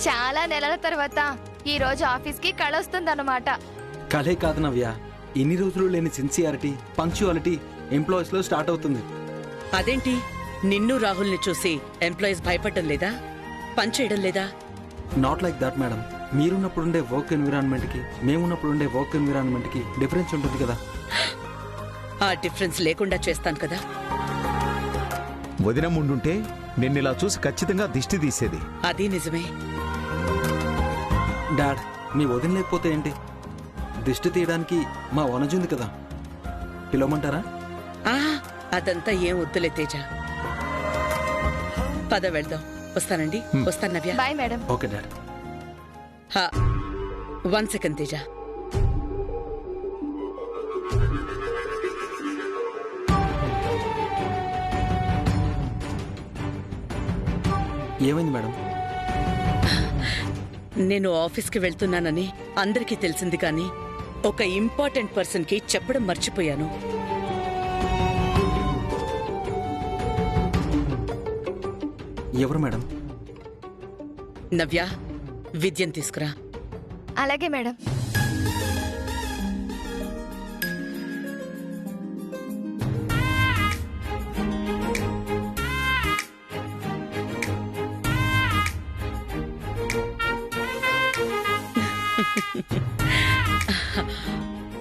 చాలా నెలల తర్వాత ఈ రోజు ఆఫీస్ కి కళొస్తుందన్నమాట. కలే కాదు నవ్య, ఇన్ని రోజులు లేని సిన్సియారిటీ, పంక్చువాలిటీ ఎంప్లాయీస్ లో స్టార్ట్ అవుతుంది. అదేంటి, నిన్ను రాహుల్ని చూసి ఎంప్లాయీస్ భయపడటం లేదా, పని చేయడం లేదా? Not like that madam. మీరున్నప్పుడుండే వర్క్ ఎన్విరాన్మెంట్ కి మేమున్నప్పుడుండే వర్క్ ఎన్విరాన్మెంట్ కి డిఫరెన్స్ ఉంటుంది కదా. ఆ డిఫరెన్స్ లేకుండా చేస్తాను కదా. వదిన ముందుంటే నిన్నిలా చూసి ఖచ్చితంగా దిష్టి తీసేది. అది నిజమే. డాడ్, మీ వదిన లేకపోతే ఏంటి, దిష్టి తీయడానికి మా వనజుంది కదా, పిలవమంటారా? అదంతా ఏం వద్దులే తేజ, పద వెళ్దాం. వస్తానండి. వస్తాను Navya. Bye madam. Okay dad. 1 second Teja. ఏమైంది మేడం? నేను ఆఫీస్కి వెళ్తున్నానని అందరికీ తెలిసింది, కానీ ఒక ఇంపార్టెంట్ పర్సన్ కి చెప్పడం మర్చిపోయాను. ఎవరు మేడం? నవ్య, విద్యను తీసుకురా. అలాగే మేడం.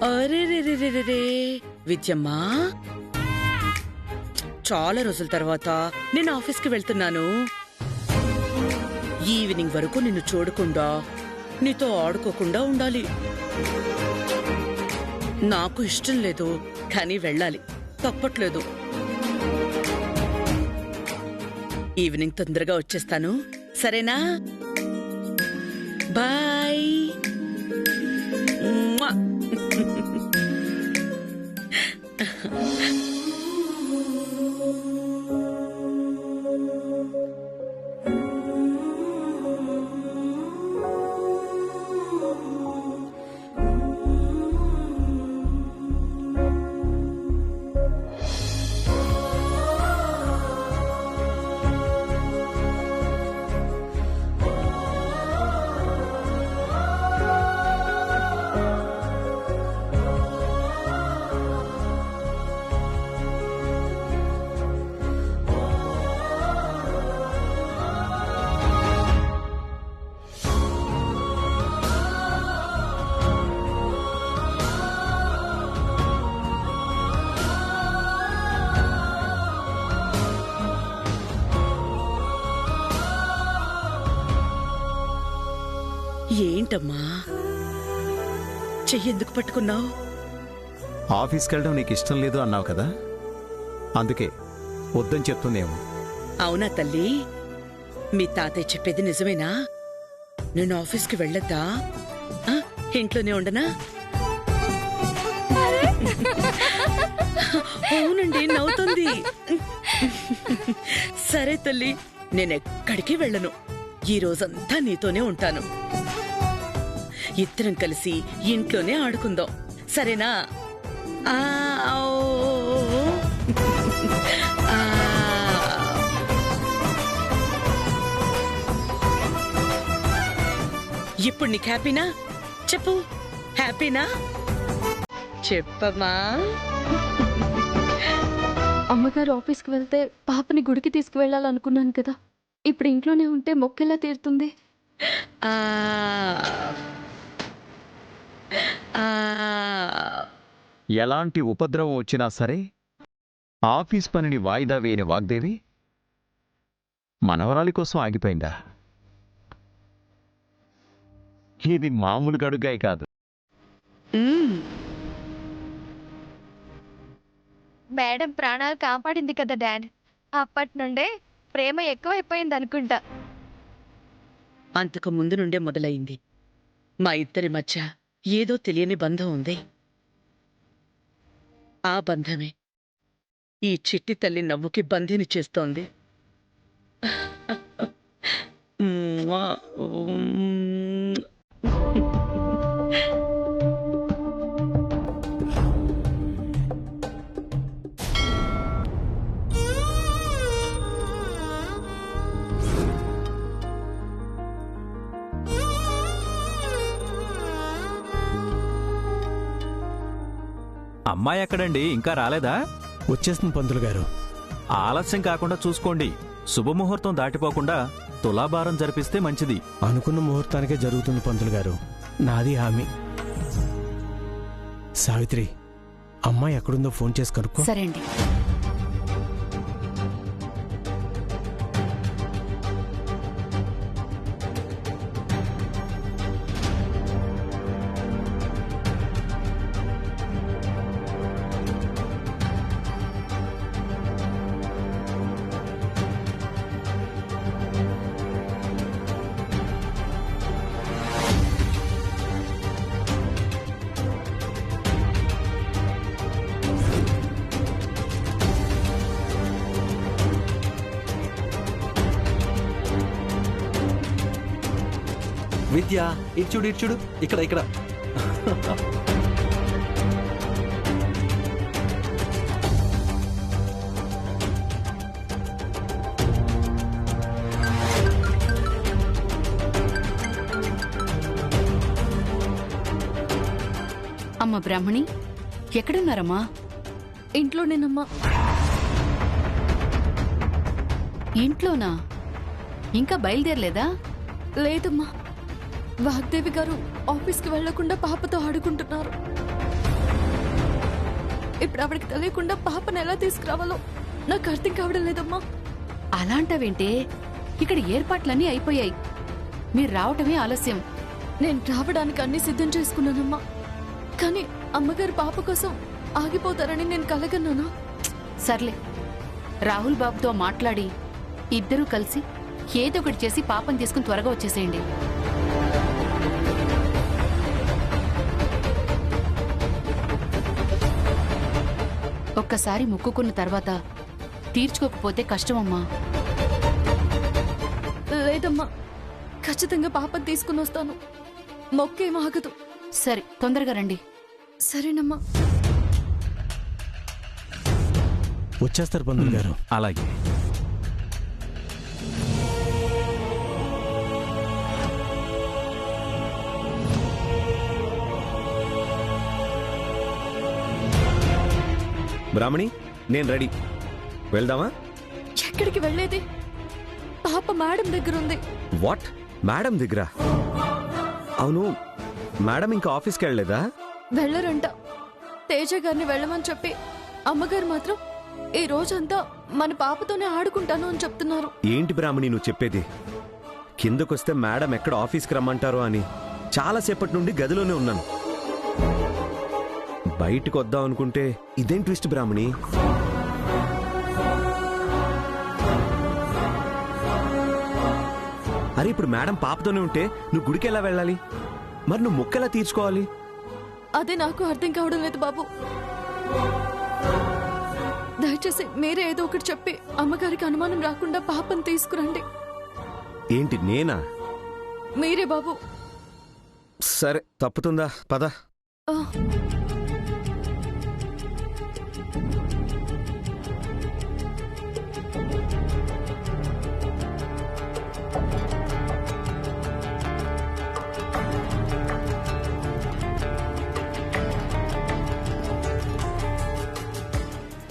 అరే రే విద్యమ్మా, చాలా రోజుల తర్వాత నేను ఆఫీస్కి వెళ్తున్నాను. ఈవినింగ్ వరకు నిన్ను చూడకుండా, నీతో ఆడుకోకుండా ఉండాలి. నాకు ఇష్టం లేదు, కానీ వెళ్ళాలి, తప్పట్లేదు. ఈవినింగ్ తొందరగా వచ్చేస్తాను, సరేనా? బాయ్. ఏంటమ్మా, చెయ్యెందుకు పట్టుకున్నావు? ఆఫీస్కి వెళ్ళడం నీకు ఇష్టం లేదు అన్నావు కదా, అందుకే వద్దని చెప్తుందేమో. అవునా తల్లి, మీ తాతయ్య చెప్పేది నిజమేనా? నేను ఆఫీస్కి వెళ్ళొద్దా? ఇంట్లోనే ఉండనా? అవునండి, నవ్వుతుంది. సరే తల్లి, నేనెక్కడికి వెళ్ళను. ఈ రోజంతా నీతోనే ఉంటాను. ఇద్దరం కలిసి ఇంట్లోనే ఆడుకుందాం, సరేనా? ఇప్పుడు నీకు హ్యాపీనా? చెప్పు, హ్యాపీనా? చెప్పమ్మా. అమ్మగారు ఆఫీస్కి వెళ్తే పాపని గుడికి తీసుకువెళ్ళాలనుకున్నాను కదా, ఇప్పుడు ఇంట్లోనే ఉంటే మొక్కెలా తీరుతుంది? ఎలాంటి ఉపద్రవం వచ్చినా సరే ఆఫీస్ పనిని వాయిదా వేయని వాగ్దేవి మనవరాలి కోసం ఆగిపోయిందా? ఇది మామూలు గడుగాయి కాదు. మేడం ప్రాణాలు కాపాడింది కదా డాడ్, అప్పటి నుండే ప్రేమ ఎక్కువైపోయింది అనుకుంటా. అంతకు ముందు నుండే మొదలైంది. మా ఇద్దరి మధ్య ఏదో తెలియని బంధం ఉంది. ఆ బంధమే ఈ చిట్టి తల్లి నవ్వుకి బంధిని చేస్తోంది. అమ్మాయి ఎక్కడండి? ఇంకా రాలేదా? వచ్చేస్తుంది పంతులు గారు. ఆలస్యం కాకుండా చూసుకోండి. శుభముహూర్తం దాటిపోకుండా తులాభారం జరిపిస్తే మంచిది. అనుకున్న ముహూర్తానికే జరుగుతుంది పంతులు గారు, నాది హామీ. సావిత్రి, అమ్మాయి ఎక్కడుందో ఫోన్ చేసి కనుక్కో. సరే అండి. విద్య, ఇచ్చుడు ఇచ్చుడు, ఇక్కడ ఇక్కడ. అమ్మ బ్రాహ్మణి, ఎక్కడున్నారమ్మా? ఇంట్లోనేనమ్మా. ఇంట్లోనా? ఇంకా బయలుదేరలేదా? లేదమ్మా, వాగ్దేవి గారు ఆఫీస్కి వెళ్లకుండా పాపతో ఆడుకుంటున్నారు. ఇప్పుడు ఆవిడకి తెలియకుండా పాపను ఎలా తీసుకురావాలో నాకు అర్థం కావడం లేదమ్మా. అలాంటవేంటే? ఇక్కడ ఏర్పాట్లన్నీ అయిపోయాయి, మీరు రావటమే ఆలస్యం. నేను రావడానికి అన్ని సిద్ధం చేసుకున్నానమ్మా, కానీ అమ్మగారు పాప కోసం ఆగిపోతారని నేను కలగన్నానా? సర్లే, రాహుల్ బాబుతో మాట్లాడి ఇద్దరూ కలిసి ఏదో ఒకటి చేసి పాపం తీసుకుని త్వరగా వచ్చేసేయండి. ఒక్కసారి మొక్కుకున్న తర్వాత తీర్చుకోకపోతే కష్టమమ్మా. లేదమ్మా, ఖచ్చితంగా పాపను తీసుకుని వస్తాను. మొక్కేం ఆగదు. సరే, తొందరగా రండి. సరేనమ్మా. వచ్చేస్తారు పంతులు గారు. అలాగే. బ్రాహ్మణి, నేను రెడీ. వెళ్దామా? ఎక్కడికి వెళ్ళేది? పాప మేడం దగ్గర ఉంది. వాట్? మేడం దగ్గర? అవును, మేడం ఇంకా ఆఫీస్కి వెళ్ళలేదా? వెళ్ళరంట. తేజ గారిని వెళ్ళమని చెప్పి అమ్మగారు మాత్రం ఈ రోజంతా మన పాపతోనే ఆడుకుంటాను అని చెప్తున్నారు. ఏంటి బ్రాహ్మణి నువ్వు చెప్పేది? కిందకొస్తే మేడం ఎక్కడ ఆఫీస్కి రమ్మంటారో అని చాలాసేపటి నుండి గదిలోనే ఉన్నాను. బయటికి వద్దాం అనుకుంటే ఇదేం ట్విస్ట్ బ్రాహ్మణి? అరే, ఇప్పుడు మేడం పాపతోనే ఉంటే నువ్వు గుడికి ఎలా వెళ్ళాలి? మరి నువ్వు మొక్కెలా తీర్చుకోవాలి? అదే నాకు అర్థం కావడం లేదు బాబు. దయచేసి మీరే ఏదో ఒకటి చెప్పి అమ్మగారికి అనుమానం రాకుండా పాపను తీసుకురండి. ఏంటి, నేనా? మీరే బాబు. సరే, తప్పుతుందా? పద. ఆ,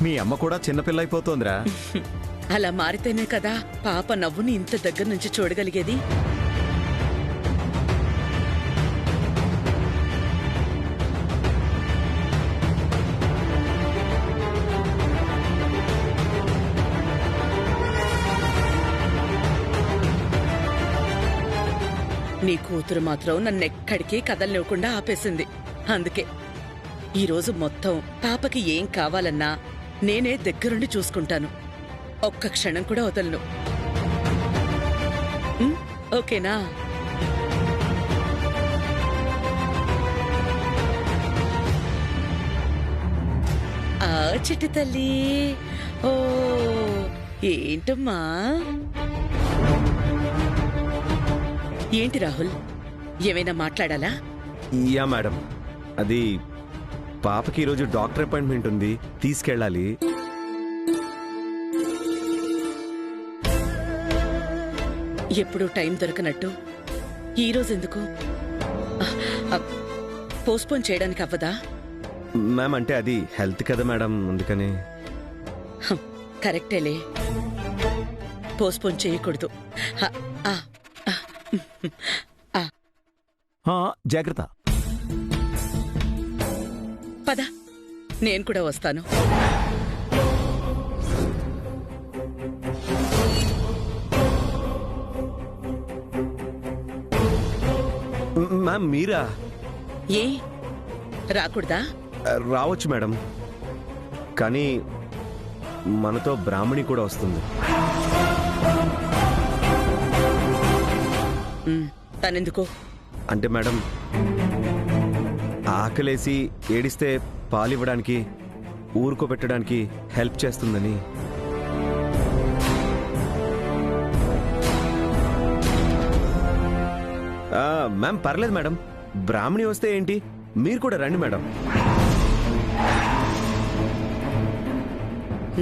మీ అమ్మ కూడా చిన్నపిల్ల అయిపోతోందిరా. అలా మారితేనే కదా పాప నవ్వుని ఇంత దగ్గర నుంచి చూడగలిగేది. నీ కూతురు మాత్రం నన్నెక్కడికి కదలనివ్వకుండా ఆపేసింది. అందుకే ఈరోజు మొత్తం పాపకి ఏం కావాలన్నా నేనే దగ్గరుండి చూసుకుంటాను. ఒక్క క్షణం కూడా వదలను. ఓకేనా? ఆ చిట్టి తల్లి. ఓ ఏంటమ్మా? ఏంటి రాహుల్, ఏమైనా మాట్లాడాలా? యా మేడం, అది పాపకి ఈరోజు డాక్టర్ అపాయింట్మెంట్ ఉంది, తీసుకెళ్ళాలి. ఎప్పుడూ టైం దొరకనట్టు ఈ రోజు ఎందుకు? పోస్ట్పోన్ చేయడానికి అవ్వదా? మ్యామ్ అంటే అది హెల్త్ కదా మేడం, అందుకని. కరెక్టేలే, పోస్ట్పోన్ చేయకూడదు. హ, ఆ, ఆ. జాగ్రత్త. పద, నేను కూడా వస్తాను. మ్యామ్ మీరా? ఏ రాకూడదా? రావచ్చు మేడం, కానీ మనతో బ్రాహ్మణి కూడా వస్తుంది. తనెందుకు? అంటే మేడం, ఆకలేసి ఏడిస్తే పాలివ్వడానికి, ఊరుకోబెట్టడానికి హెల్ప్ చేస్తుందని. మ్యామ్ పర్లేదు మేడం, బ్రాహ్మణి వస్తే ఏంటి, మీరు కూడా రండి మేడం.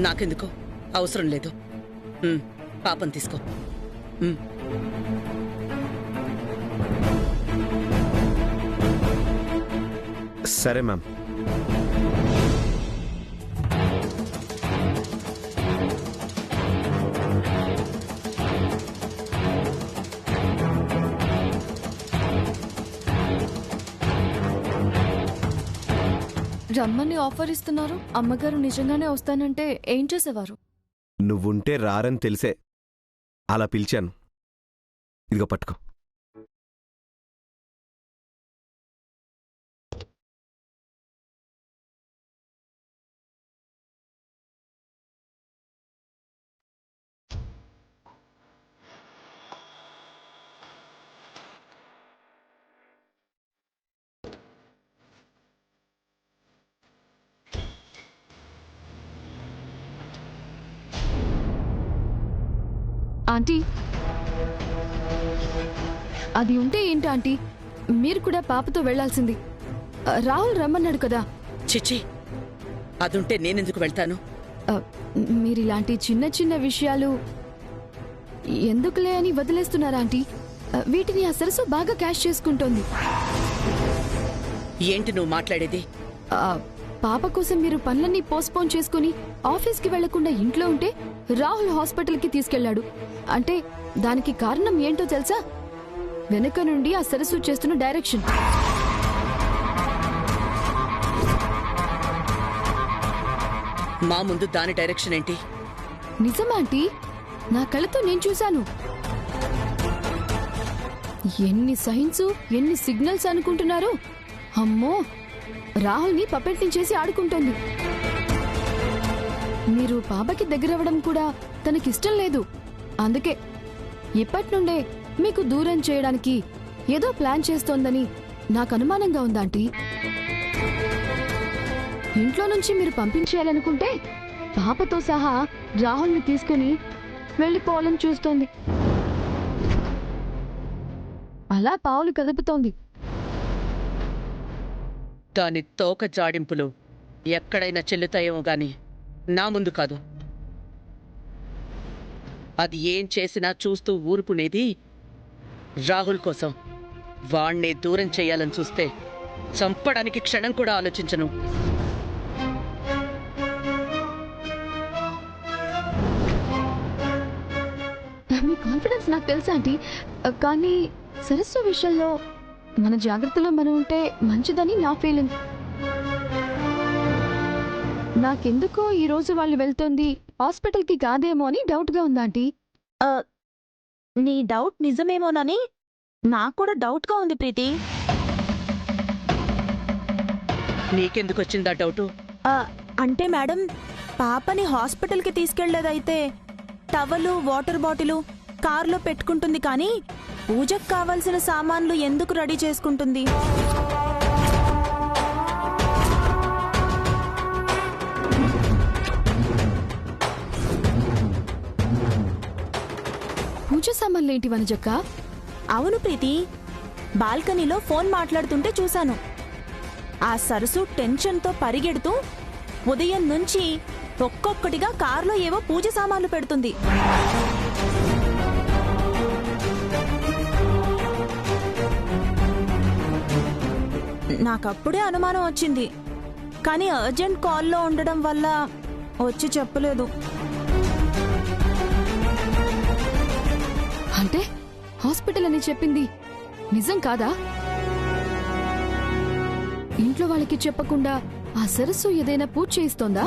నాకెందుకు, అవసరం లేదు. పాపం తీసుకో. సరే మ్యామ్. రమ్మని ఆఫర్ ఇస్తున్నారు. అమ్మగారు నిజంగానే వస్తానంటే ఏం చేసేవారు? నువ్వుంటే రారని తెలిసే అలా పిలిచాను. ఇదిగో పట్టుకో. ఆంటీ, అది ఉంటే ఏంటి ఆంటీ, మీరు కూడా పాపతో వెళ్లాల్సింది. రాహుల్ రమ్మన్నాడు కదా. చిచ్చి, అదుంటే నేనెందుకు వెళ్తాను? మీరిలాంటి చిన్న చిన్న విషయాలు ఎందుకులే అని వదిలేస్తున్నారా ఆంటీ? వీటిని ఆ సరస్సు బాగా క్యాష్ చేసుకుంటోంది. ఏంటి నువ్వు మాట్లాడేది? పాప కోసం మీరు పనులన్నీ పోస్ట్పోన్ చేసుకుని ఆఫీస్కి వెళ్లకుండా ఇంట్లో ఉంటే రాహుల్ హాస్పిటల్కి తీసుకెళ్లాడు. అంటే దానికి కారణం ఏంటో తెలుసా? వెనక నుండి ఆ సరస్సు చేస్తున్న డైరెక్షన్. మా ముందు దాని డైరెక్షన్ ఏంటి? నిజమా ఆంటీ? నా కళ్ళతో నేను చూశాను. ఎన్ని సైన్స్, ఎన్ని సిగ్నల్స్ అనుకుంటున్నారు? అమ్మో, రాహుల్ని పపెట్ని చేసి ఆడుకుంటోంది. మీరు పాపకి దగ్గరవ్వడం కూడా తనకిష్టం లేదు. అందుకే ఇప్పటి నుండే మీకు దూరం చేయడానికి ఏదో ప్లాన్ చేస్తోందని నాకు అనుమానంగా ఉందాంటీ. ఇంట్లో నుంచి మీరు పంపించేయాలనుకుంటే పాపతో సహా రాహుల్ని తీసుకుని వెళ్ళిపోవాలని చూస్తోంది. అలా పావులు కదుపుతోంది. దాని తోక జాడింపులు ఎక్కడైనా చెల్లుతాయేమో గాని నా ముందు కాదు. అది ఏం చేసినా చూస్తూ ఊరుకునేది రాహుల్ కోసం. వాణ్ణే దూరం చెయ్యాలని చూస్తే చంపడానికి క్షణం కూడా ఆలోచించను. మీ కాన్ఫిడెన్స్ నాకు తెలుసా ఆంటీ, కానీ సరస్సు విషయంలో మన జాగ్రత్తలో మనం ఉంటే మంచిదని నా ఫీలింగ్. నాకెందుకో ఈ రోజు వాళ్ళు వెళ్తోంది హాస్పిటల్కి కాదేమో అని డౌట్గా ఉందాంటీ. నీ డౌట్ నిజమేమోనని నాకు కూడా డౌట్గా ఉంది ప్రీతి. నీకెందుకు వచ్చిందా డౌటు? అంటే మేడం, పాపని హాస్పిటల్కి తీసుకెళ్లేదైతే టవలు, వాటర్ బాటిలు కార్లో పెట్టుకుంటుంది, కానీ పూజకు కావాల్సిన సామాన్లు ఎందుకు రెడీ చేసుకుంటుంది? పూజ సామాన్లేంటి వనజక్క? అవును ప్రీతి, బాల్కనీలో ఫోన్ మాట్లాడుతుంటే చూశాను. ఆ సరసు టెన్షన్తో పరిగెడుతూ ఉదయం నుంచి ఒక్కొక్కటిగా కార్లో ఏవో పూజ సామాన్లు పెడుతుంది. నాకప్పుడే అనుమానం వచ్చింది, కానీ అర్జెంట్ కాల్లో ఉండడం వల్ల వచ్చి చెప్పలేదు. అంటే హాస్పిటల్ అని చెప్పింది నిజం కాదా? ఇంట్లో వాళ్ళకి చెప్పకుండా ఆ సరస్సు ఏదైనా పూజ చేయిస్తోందా?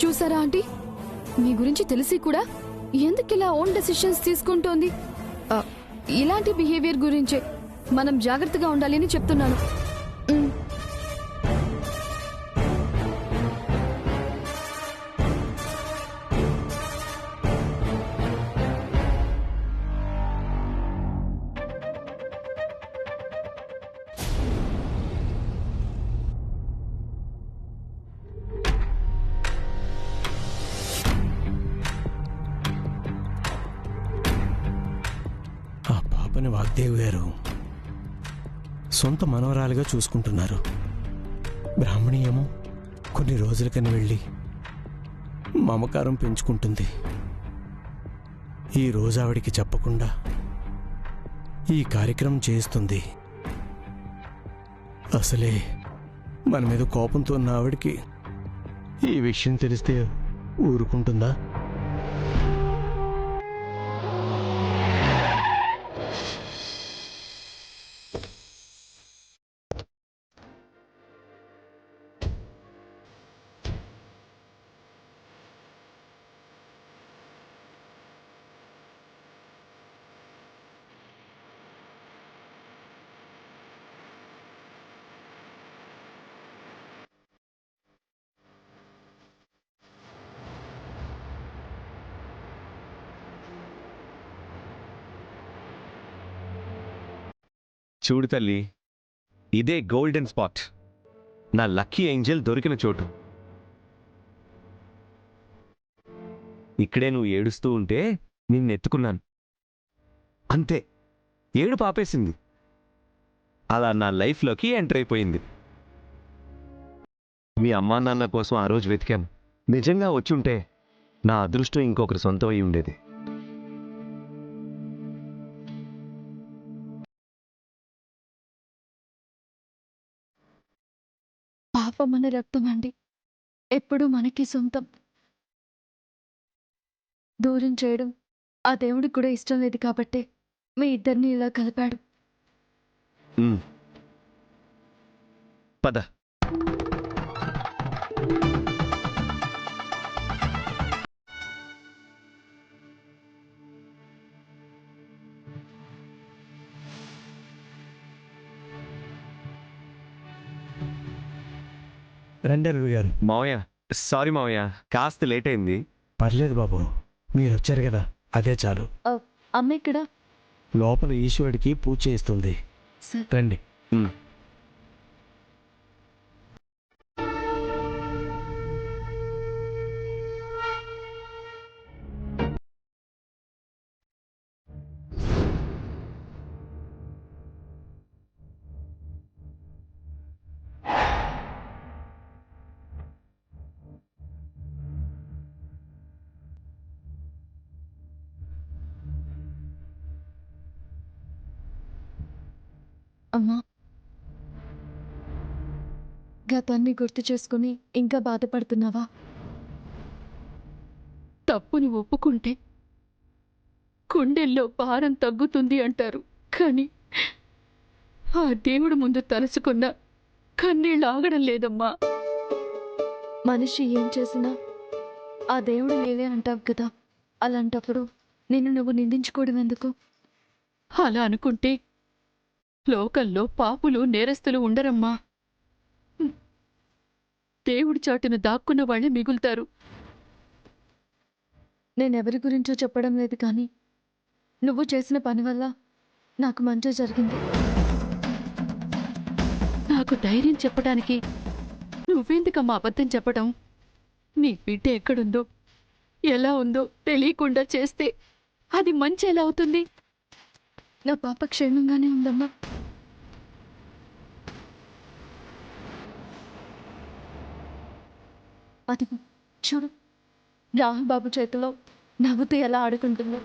చూసారా ఆంటీ, మీ గురించి తెలిసి కూడా ఎందుకిలా ఓన్ డెసిషన్స్ తీసుకుంటోంది? ఇలాంటి బిహేవియర్ గురించే మనం జాగ్రత్తగా ఉండాలి అని చెప్తున్నాను. ఆ పాపని వాగ్దేవి గారు సొంత మనవరాలుగా చూసుకుంటున్నారు. బ్రాహ్మణి ఏమో కొన్ని రోజులకని వెళ్ళి మమకారం పెంచుకుంటుంది. ఈ రోజు ఆవిడికి చెప్పకుండా ఈ కార్యక్రమం చేస్తుంది. అసలే మన మీద కోపంతో ఉన్న ఆవిడికి ఈ విషయం తెలిస్తే ఊరుకుంటుందా? చూడు తల్లి, ఇదే గోల్డెన్ స్పాట్, నా లక్కీ ఏంజల్ దొరికిన చోటు. ఇక్కడే నువ్వు ఏడుస్తూ ఉంటే నిన్నెత్తుకున్నాను, అంతే ఏడు పాపేసింది. అలా నా లైఫ్లోకి ఎంటర్ అయిపోయింది. మీ అమ్మా నాన్న కోసం ఆ రోజు వెతికాను. నిజంగా వచ్చుంటే నా అదృష్టం ఇంకొకరి సొంతం అయి ఉండేది. పాప మన రక్తం అండి, ఎప్పుడూ మనకి సొంతం. దూరం చేయడం ఆ దేవుడికి కూడా ఇష్టం లేదు కాబట్టి మీ ఇద్దరిని ఇలా కలిపాడు. పద. రండి రవి గారు. మావయ్య, సారీ మావయ్య, కాస్త లేట్ అయింది. పర్లేదు బాబు, మీరు వచ్చారు కదా అదే చాలు. అమ్మ ఇక్కడ లోపల ఈశ్వరుడికి పూజ చేస్తుంది. సార్. రండి. అమ్మా, గతాన్ని గుర్తు చేసుకుని ఇంకా బాధపడుతున్నావా? తప్పుని ఒప్పుకుంటే గుండెల్లో భారం తగ్గుతుంది అంటారు, కానీ ఆ దేవుడు ముందు తలుచుకున్న కన్నీళ్ళు ఆగడం లేదమ్మా. మనిషి ఏం చేసినా ఆ దేవుడు లేదే అంటావు కదా, అలాంటప్పుడు నిన్ను నువ్వు నిందించుకోవడం ఎందుకు? అలా అనుకుంటే లోకంలో పాపులు నేరస్తులు ఉండరమ్మా. దేవుడి చాటున దాక్కున్న వాళ్ళే మిగులుతారు. నేనెవరి గురించో చెప్పడం లేదు, కానీ నువ్వు చేసిన పని వల్ల నాకు మంచి జరిగింది. నాకు ధైర్యం చెప్పడానికి నువ్వెందుకమ్మా అబద్ధం చెప్పడం? నీ బిడ్డ ఎక్కడుందో ఎలా ఉందో తెలియకుండా చేస్తే అది మంచి ఎలా అవుతుంది? నా పాప క్షేమంగానే ఉందమ్మా. అది చూడు, రాహుల్ బాబు చేతిలో నవ్వుతూ ఎలా ఆడుకుంటుందో.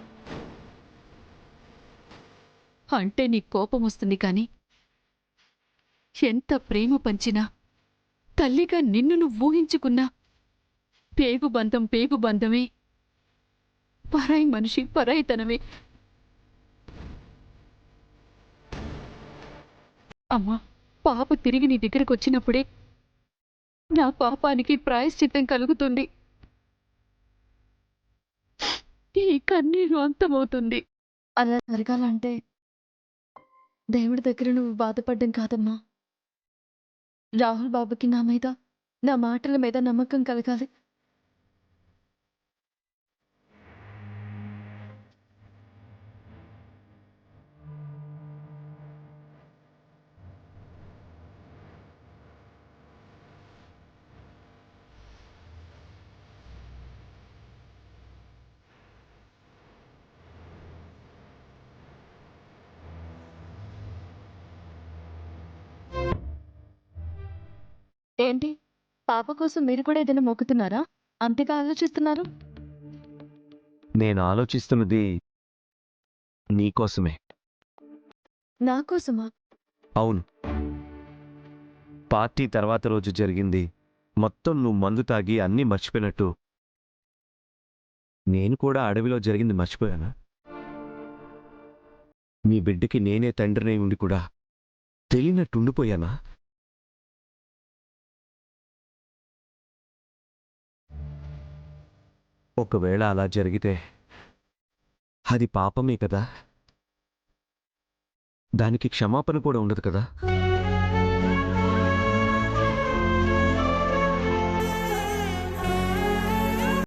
అంటే నీ కోపం వస్తుంది కానీ ఎంత ప్రేమ పంచినా, తల్లిగా నిన్ను నువ్వు ఊహించుకున్నా పేగు బంధమే, పరాయి మనిషి పరాయితనమే. అమ్మా, పాప తిరిగి నీ దగ్గరకు వచ్చినప్పుడే నా పాపానికి ప్రాయశ్చిత్తం కలుగుతుంది. ఈ కన్నీరు అంతమవుతుంది. అలా జరగాలంటే దేవుడి దగ్గర నువ్వు బాధపడ్డం కాదమ్మా, రాహుల్ బాబుకి నా మీద, నా మాటల మీద నమ్మకం కలగాలి. ఏంటి, పాప కోసం మీరు కూడా ఏదైనా మొక్కుతున్నారా? అంతగా ఆలోచిస్తున్నారు. నేను ఆలోచిస్తున్నది నీకోసమే. నా కోసమా? అవును. పార్టీ తర్వాత రోజు జరిగింది మొత్తం నువ్వు మందు తాగి అన్నీ మర్చిపోయినట్టు నేను కూడా అడవిలో జరిగింది మర్చిపోయానా? నీ బిడ్డకి నేనే తండ్రినై ఉండి కూడా తెలియనట్టుండిపోయానా? ఒకవేళ అలా జరిగితే అది పాపమే కదా, దానికి క్షమాపణ కూడా ఉండదు కదా.